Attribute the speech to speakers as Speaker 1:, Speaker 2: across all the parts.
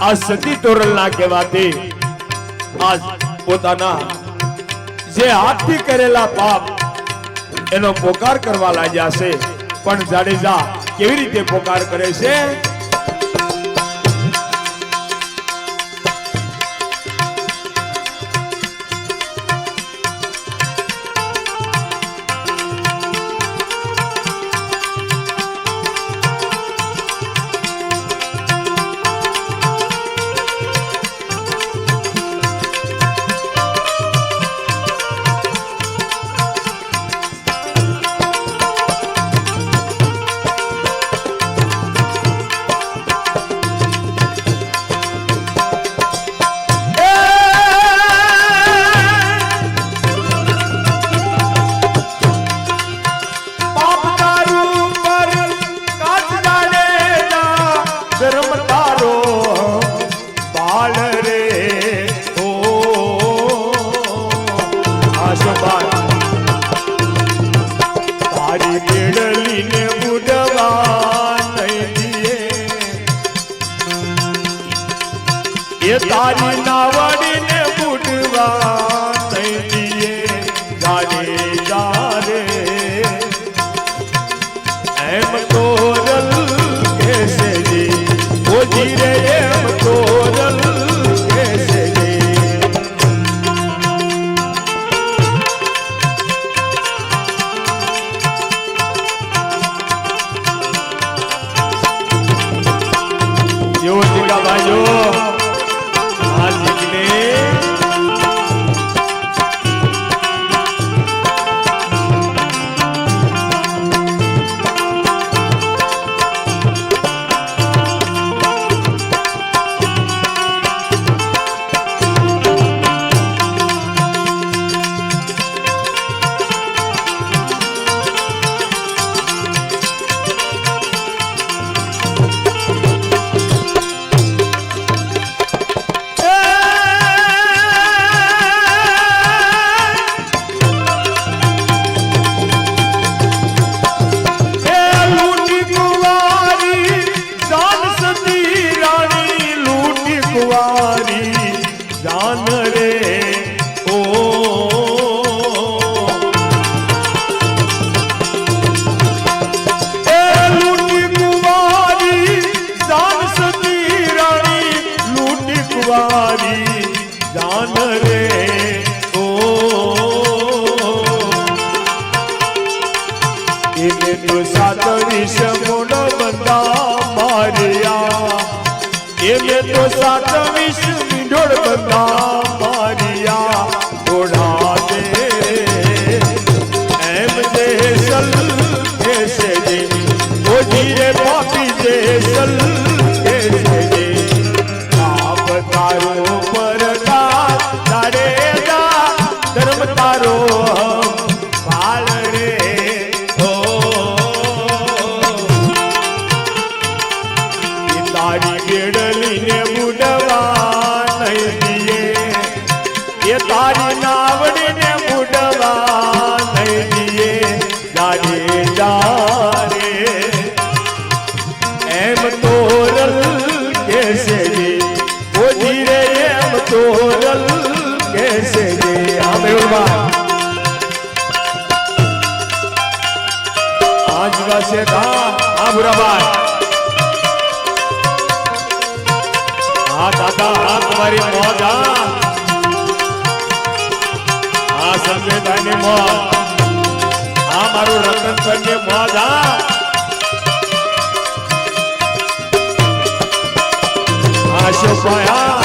Speaker 1: આ સતી તોરલના કહેવાથી આજ પોતાના જે હાથથી કરેલા પાપ એનો પોકાર કરવા લાગ્યા છે પણ જાડેજા કેવી રીતે પોકાર કરે છે તારી નાવડીને બુડવા નહીં દીએ જારે જારે એમ તોરલ કેસે જી ઓજી રે એમ તોરલ કેસે જી યો જીગા ભાઈઓ तो सात विश्व ढोल बंदा मारिया ढोड़ा दे एम दे सल कैसे दे वो धीरे पापी दे सल कैसे दे आप तारो पर तारे दा धर्म तारो पाल रे हो तारी बेड़ली ने तारी नावड़ी ने बुडवा नहीं दिए जारे जारे एम तोरल कैसे जे वो धीरे एम तोरल कैसे जे हमें आज का से था बुरा भाई हाँ दादा हाँ तुम्हारी मौज संजय भाई मौज हाँ मारू रतन संजय मौज हाँ शोभाया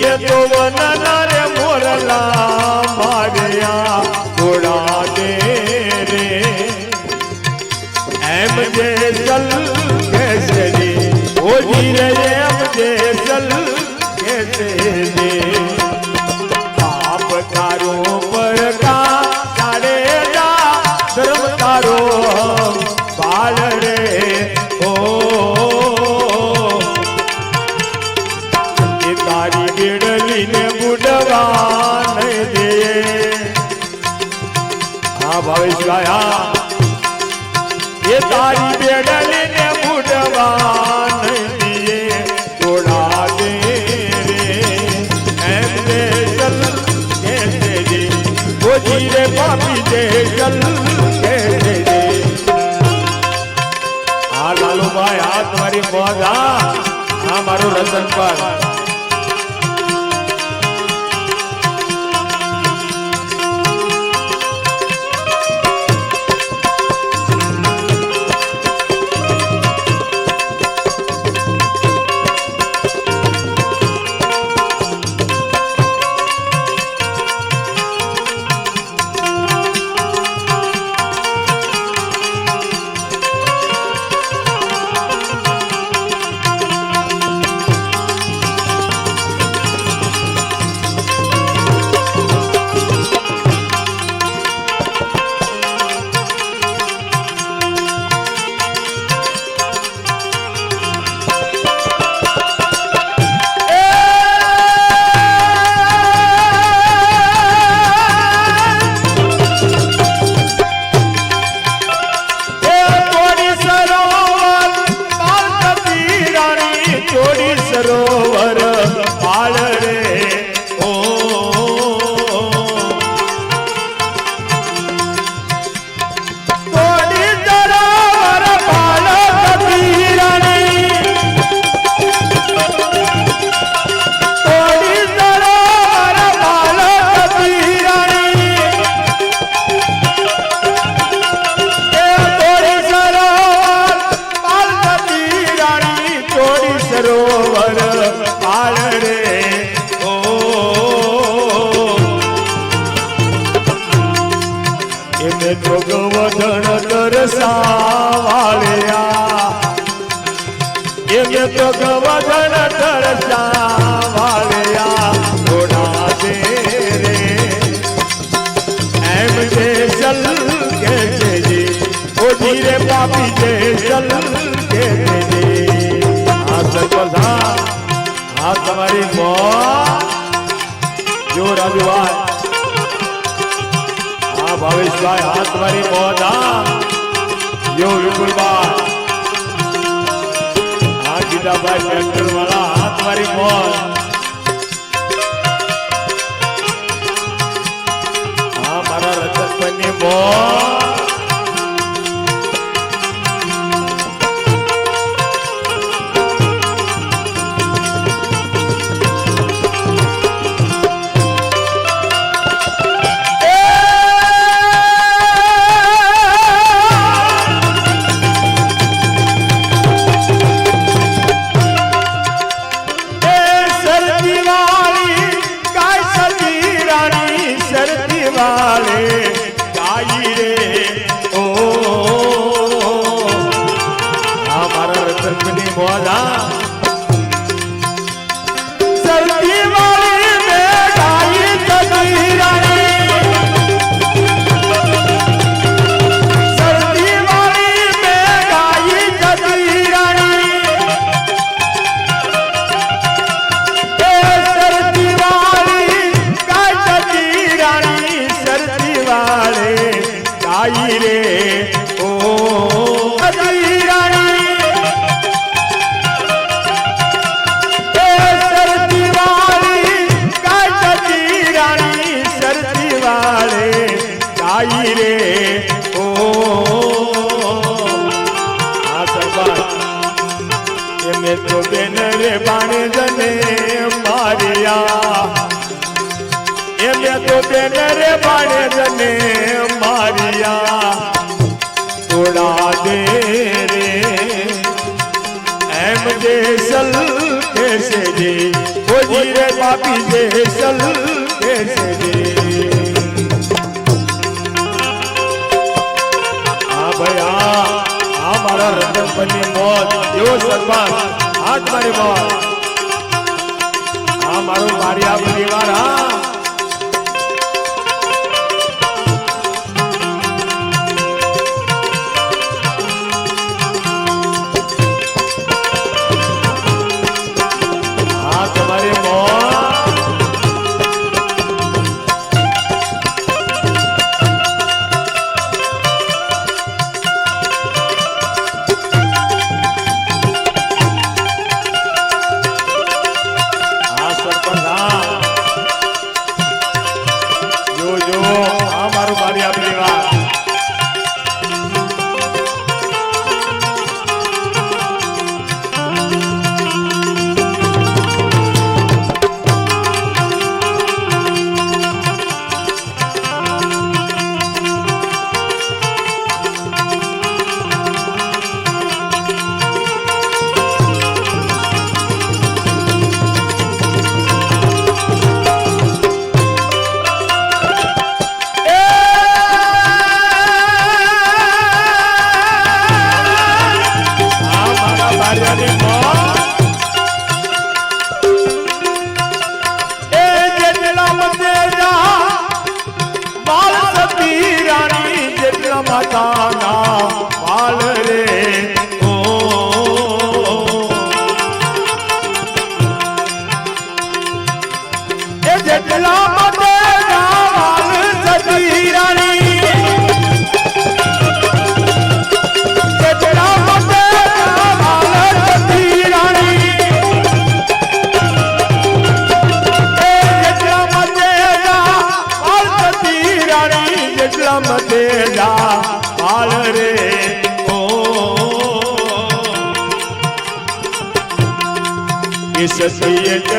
Speaker 1: ये तो वनना रे मोरला मारिया थोड़ा दे रे एम जे चल कैसे रे ओ जी रे एम जे चल कैसे रे पाप तारो पर का तारे जा धर्म तारो बाल रे ओ ये तारी बिड़ली ने बुढ़वा नहीं दे हाँ भविष्य गाया ये तारी बेड़ली ने बुढ़वा नहीं दिए तोड़ा दे रे ऐसे चल कैसे रे वो जीरे पापी दे चल कैसे रे हाँ लालू भाई हाथ मारी मौजा हाँ मारो रतन पर सरोवर पाल रे ओ तोड़ी सरोवर पाल कबीरानी तोड़ी सरोवर पाल कबीरानी तोड़ी सरोवर पाल कबीरानी तोड़ी सरोवर पाल रे ओ इमे तो गोवर्धन तरसावालिया इमे तो गोवर्धन तरसावालिया थोड़ा दे रे एम जे चल कैसे जी ओ धीरे पापी जे चल कैसे जी हाँ सरपंच हाँ तुम्हारी मौत जो राजू भाई हाँ भावेश भाई हाँ तुम्हारी मौत हाँ जो विपुल भाई हाँ गीता भाई ट्रैक्टर वाला हाँ तुम्हारी मौत हाँ हमारा रतन बनी मौत गाई रे ओ हमारा रतन बनी मौजा सर्दी वाली में गाई कबीरानी सर्दी वाली में गाई कबीरानी सर्दी वाली गाय कबीरानी सर्दी वाले गाई रे ओ कबीरानी सर्दी वाली गाय कबीरानी सर्दी वाले गाई रे ओ हाँ सरपंच ये में तो बेन रे बाणे जने मारिया ये में तो बेन रे बाणे जने मारिया थोड़ा दे रे एम जे सल कैसे जी वो जी रे पापी जेसल कैसे रे हाँ भैया हाँ मारा रतन बनी मौत यो सरपंच हाथ मारी मौत हाँ मारो मारिया परिवार हाँ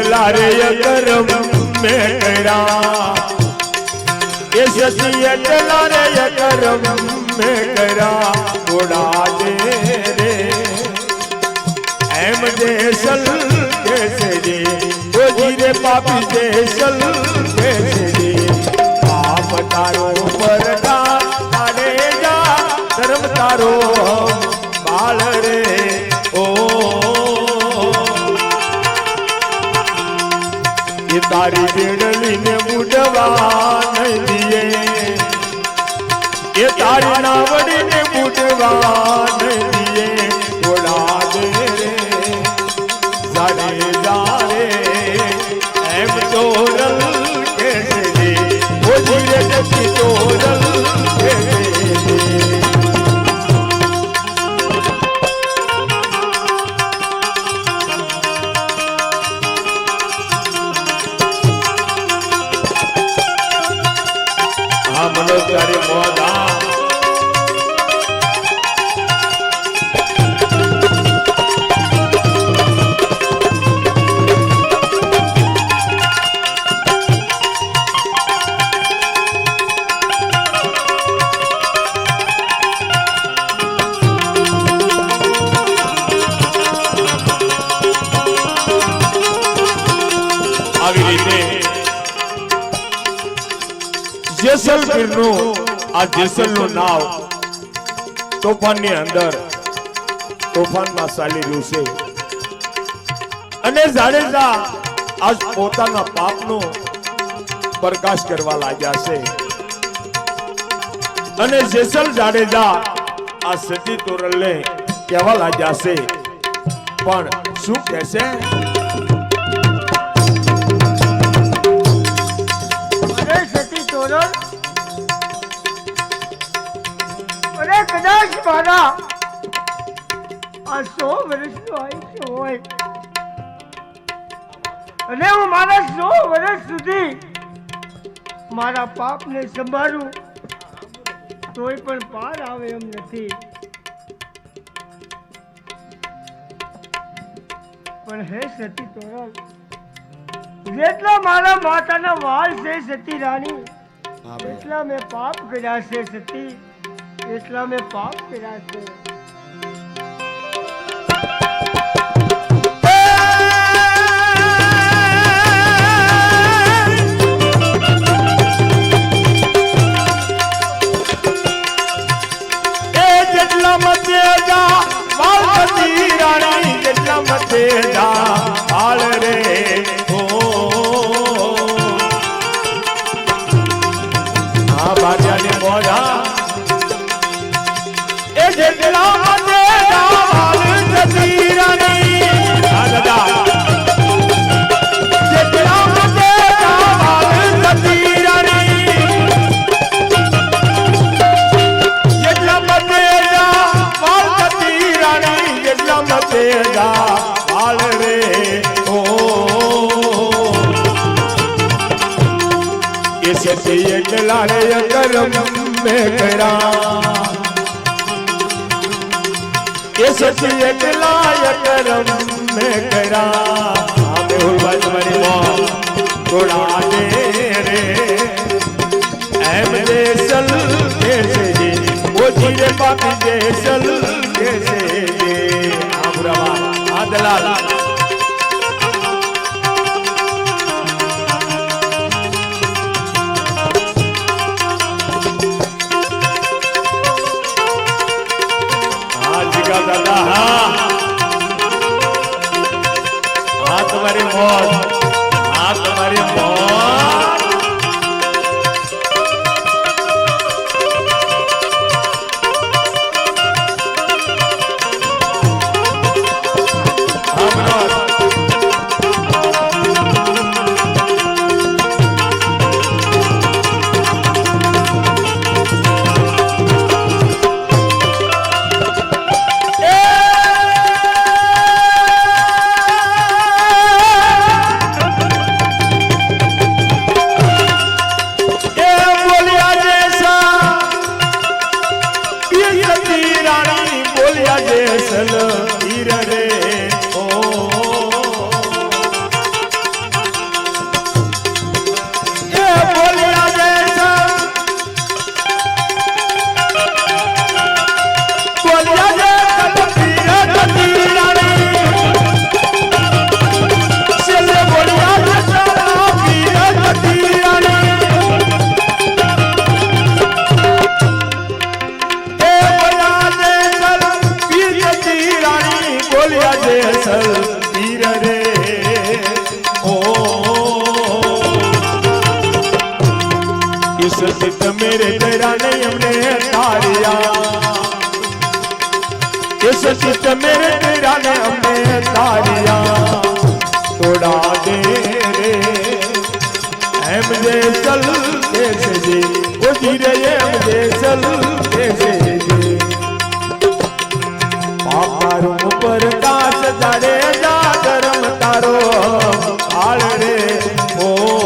Speaker 1: लारे करम में करा ये ससियत लारे करम में करा उड़ा दे रे एम देसल कैसे रे ओ जीरे पापी देसल कैसे रे पाप तारो पर तारे जा धर्म तारो बाल रे ओ तारी बेड़ली ने बुढ़वा नहीं दिए ये तारी नावड़ी ने बुढ़वा नहीं दिए उड़ा दे रे सारे जारे एम तोरल कैसे रे वो जीरे जबकि तोरल कैसे रे જેસલમેરનું આ જેસલનું નાવ તોફાનની અંદર તોફાનમાં ચાલી રહ્યું છે અને જાડેજા આજ પોતાના પાપનો પ્રકાશ કરવા લાગ્યા છે અને જેસલ જાડેજા આ સતી તોરલને કહેવા લાગ્યા છે પણ શું કહેશે
Speaker 2: કદાચ મારા આ 100 વર્ષનો આયુષ્ય હોય અને હું મારા 100 વર્ષ સુધી મારા પાપને સંભાળું તોય પણ પાર આવે એમ નથી પણ હે સતી તોરલ જેટલા મારા માતાના વાળ છે સતી રાણી એટલા મેં પાપ કર્યા છે સતી એટલા મેં પાપ કર્યા છે
Speaker 1: જેટલા મતે જા વાલતી રાણી જેટલા મતે જા હાલ રે ઓ આ બાજાની મોજા એ જેટલા મતે જા વાલતી રાણી આ દાદા જેટલા મતે જા વાલતી રાણી જેટલા મતે જા વાલતી રાણી જેટલા મતે જા હાલ રે ઓ इसे એટલા રે કરમ મેં કરા इसे એટલા કરમ મેં કરા મેહુલ ભાઈ તમારી મોં થોડા દે રે એમ દેસલ કેસે જે ઓ જીરે પાપી દેસલ કેસે જે આમરાવા આદલાલ दादा हाँ तुम्हारी मौत हाँ तुम्हारी मौत मेरे तेरा नहीं हमने तारिया इस चित मेरे तेरा ने हमने तारिया तोड़ा दे रे हम जे चल कैसे जी वो धीरे हम जे चल कैसे जी पापा रूम पर काश जाड़े जा धर्म तारो आल रे ओ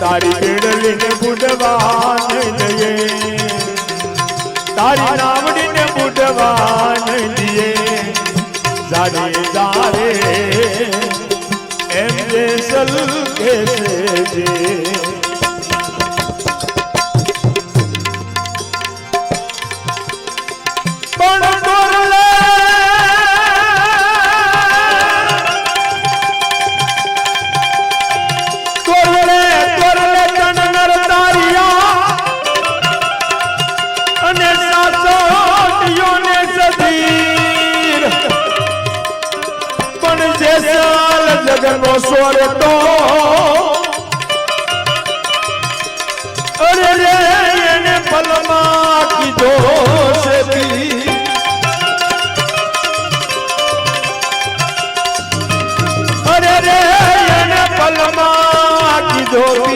Speaker 1: तारी पेड़ली ने बुढ़वान दिए तारी नावड़ी ने बुढ़वान दिए जारे जारे एम देसल कैसे जे जगनो स्वर तो अरे रे ने पलमा की दोष भी अरे रे ने पलमा की दोष